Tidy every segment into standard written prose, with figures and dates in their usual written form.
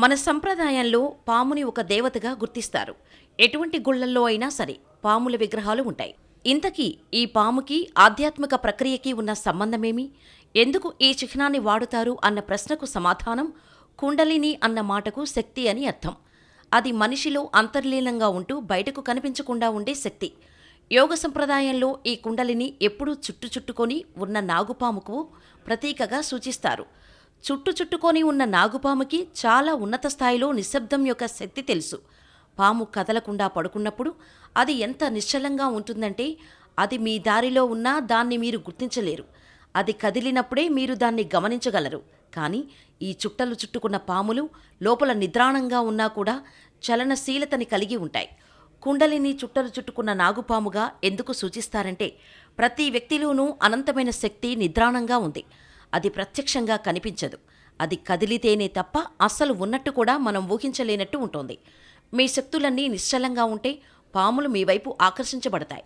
మన సంప్రదాయంలో పాముని ఒక దేవతగా గుర్తిస్తారు. ఎటువంటి గుళ్ళల్లో అయినా సరే పాముల విగ్రహాలు ఉంటాయి. ఇంతకీ ఈ పాముకి ఆధ్యాత్మిక ప్రక్రియకి ఉన్న సంబంధమేమి? ఎందుకు ఈ చిహ్నాన్ని వాడుతారు అన్న ప్రశ్నకు సమాధానం కుండలిని అన్న మాటకు శక్తి అని అర్థం. అది మనిషిలో అంతర్లీనంగా ఉంటూ బయటకు కనిపించకుండా ఉండే శక్తి. యోగ సంప్రదాయంలో ఈ కుండలిని ఎప్పుడూ చుట్టుకొని ఉన్న నాగుపాముకు ప్రతీకగా సూచిస్తారు. చుట్టుకొని ఉన్న నాగుపాముకి చాలా ఉన్నత స్థాయిలో నిశ్శబ్దం యొక్క శక్తి తెలుసు. పాము కదలకుండా పడుకున్నప్పుడు అది ఎంత నిశ్చలంగా ఉంటుందంటే అది మీ దారిలో ఉన్నా దాన్ని మీరు గుర్తించలేరు. అది కదిలినప్పుడే మీరు దాన్ని గమనించగలరు. కానీ ఈ చుట్టుకున్న పాములు లోపల నిద్రాణంగా ఉన్నా కూడా చలనశీలతని కలిగి ఉంటాయి. కుండలిని చుట్టుకున్న నాగుపాముగా ఎందుకు సూచిస్తారంటే ప్రతి వ్యక్తిలోనూ అనంతమైన శక్తి నిద్రాణంగా ఉంది. అది ప్రత్యక్షంగా కనిపించదు. అది కదిలితేనే తప్ప అస్సలు ఉన్నట్టు కూడా మనం ఊహించలేనట్టు ఉంటుంది. మీ శక్తులన్నీ నిశ్చలంగా ఉంటే పాములు మీ వైపు ఆకర్షించబడతాయి.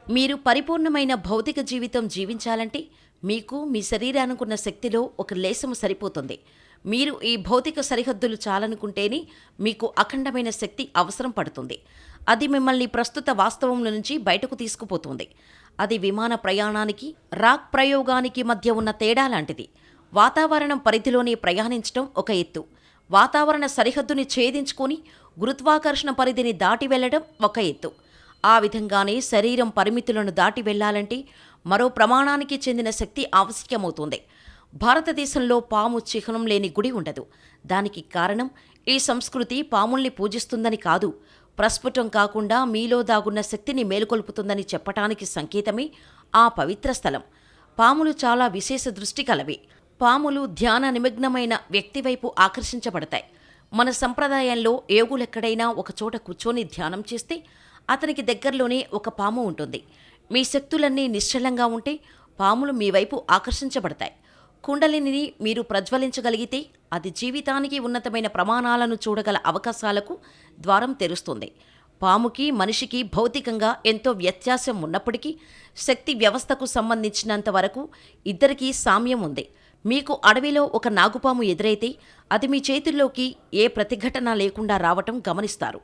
మీరు పరిపూర్ణమైన భౌతిక జీవితం జీవించాలంటే మీకు మీ శరీరానికున్న శక్తిలో ఒక లేశము సరిపోతుంది. మీరు ఈ భౌతిక సరిహద్దులు చాలనుకుంటేనే మీకు అఖండమైన శక్తి అవసరం పడుతుంది. అది మిమ్మల్ని ప్రస్తుత వాస్తవంలో నుంచి బయటకు తీసుకుపోతుంది. అది విమాన ప్రయాణానికి, రాక్ ప్రయోగానికి మధ్య ఉన్న తేడా లాంటిది. వాతావరణం పరిధిలోనే ప్రయాణించడం ఒక ఎత్తు. వాతావరణ సరిహద్దుని ఛేదించుకొని గురుత్వాకర్షణ పరిధిని దాటి వెళ్లడం ఒక ఎత్తు. ఆ విధంగానే శరీరం పరిమితులను దాటి వెళ్లాలంటే మరో ప్రమాణానికి చెందిన శక్తి ఆవశ్యకమవుతుంది. భారతదేశంలో పాము చిహ్నం లేని గుడి ఉండదు. దానికి కారణం ఈ సంస్కృతి పాముల్ని పూజిస్తుందని కాదు, ప్రస్ఫుటం కాకుండా మీలో దాగున్న శక్తిని మేలుకొల్పుతుందని చెప్పటానికి సంకేతమే ఆ పవిత్ర స్థలం. పాములు చాలా విశేష దృష్టి కలవి. పాములు ధ్యాన నిమగ్నమైన వ్యక్తివైపు ఆకర్షించబడతాయి. మన సంప్రదాయంలో యోగులెక్కడైనా ఒకచోట కూర్చొని ధ్యానం చేస్తే అతనికి దగ్గరలోనే ఒక పాము ఉంటుంది. మీ శక్తులన్నీ నిశ్చలంగా ఉంటే పాములు మీ వైపు ఆకర్షించబడతాయి. కుండలిని మీరు ప్రజ్వలించగలిగితే అది జీవితానికి ఉన్నతమైన ప్రమాణాలను చూడగల అవకాశాలకు ద్వారం తెరుస్తుంది. పాముకి మనిషికి భౌతికంగా ఎంతో వ్యత్యాసం ఉన్నప్పటికీ శక్తి వ్యవస్థకు సంబంధించినంత వరకు ఇద్దరికీ సామ్యం ఉంది. మీకు అడవిలో ఒక నాగుపాము ఎదురైతే అది మీ చేతుల్లోకి ఏ ప్రతిఘటన లేకుండా రావటం గమనిస్తారు.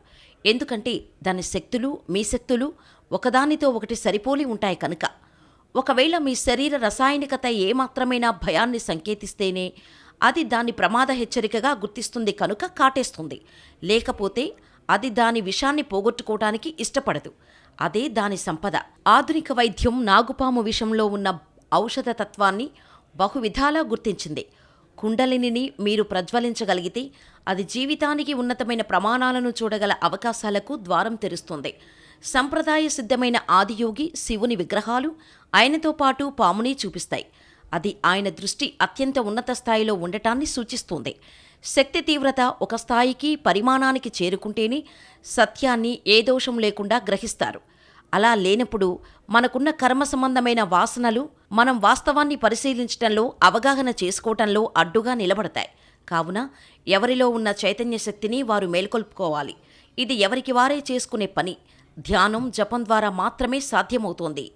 ఎందుకంటే దాని శక్తులు మీ శక్తులు ఒకదానితో ఒకటి సరిపోలి ఉంటాయి కనుక. ఒకవేళ మీ శరీర రసాయనికత ఏమాత్రమైనా భయాన్ని సంకేతిస్తేనే అది దాని ప్రమాద హెచ్చరికగా గుర్తిస్తుంది కనుక కాటేస్తుంది. లేకపోతే అది దాని విషాన్ని పోగొట్టుకోవటానికి ఇష్టపడదు. అదే దాని సంపద. ఆధునిక వైద్యం నాగుపాము విషంలో ఉన్న ఔషధ తత్వాన్ని బహువిధాలా గుర్తించింది. కుండలిని మీరు ప్రజ్వలించగలిగితే అది జీవితానికి ఉన్నతమైన ప్రమాణాలను చూడగల అవకాశాలకు ద్వారం తెరుస్తుంది. సంప్రదాయ సిద్ధమైన ఆదియోగి శివుని విగ్రహాలు ఆయనతో పాటు పాముని చూపిస్తాయి. అది ఆయన దృష్టి అత్యంత ఉన్నత స్థాయిలో ఉండటాన్ని సూచిస్తుంది. శక్తి తీవ్రత ఒక స్థాయికి పరిమాణానికి చేరుకుంటేనే సత్యాన్ని ఏ దోషం లేకుండా గ్రహిస్తారు. అలా లేనప్పుడు మనకున్న కర్మ సంబంధమైన వాసనలు మనం వాస్తవాన్ని పరిశీలించటంలో, అవగాహన చేసుకోవటంలో అడ్డుగా నిలబడతాయి. కావున ఎవరిలో ఉన్న చైతన్య శక్తిని వారు మేల్కొల్పుకోవాలి. ఇది ఎవరికి వారే చేసుకునే పని. ధ్యానం, జపం ద్వారా మాత్రమే సాధ్యమవుతోంది.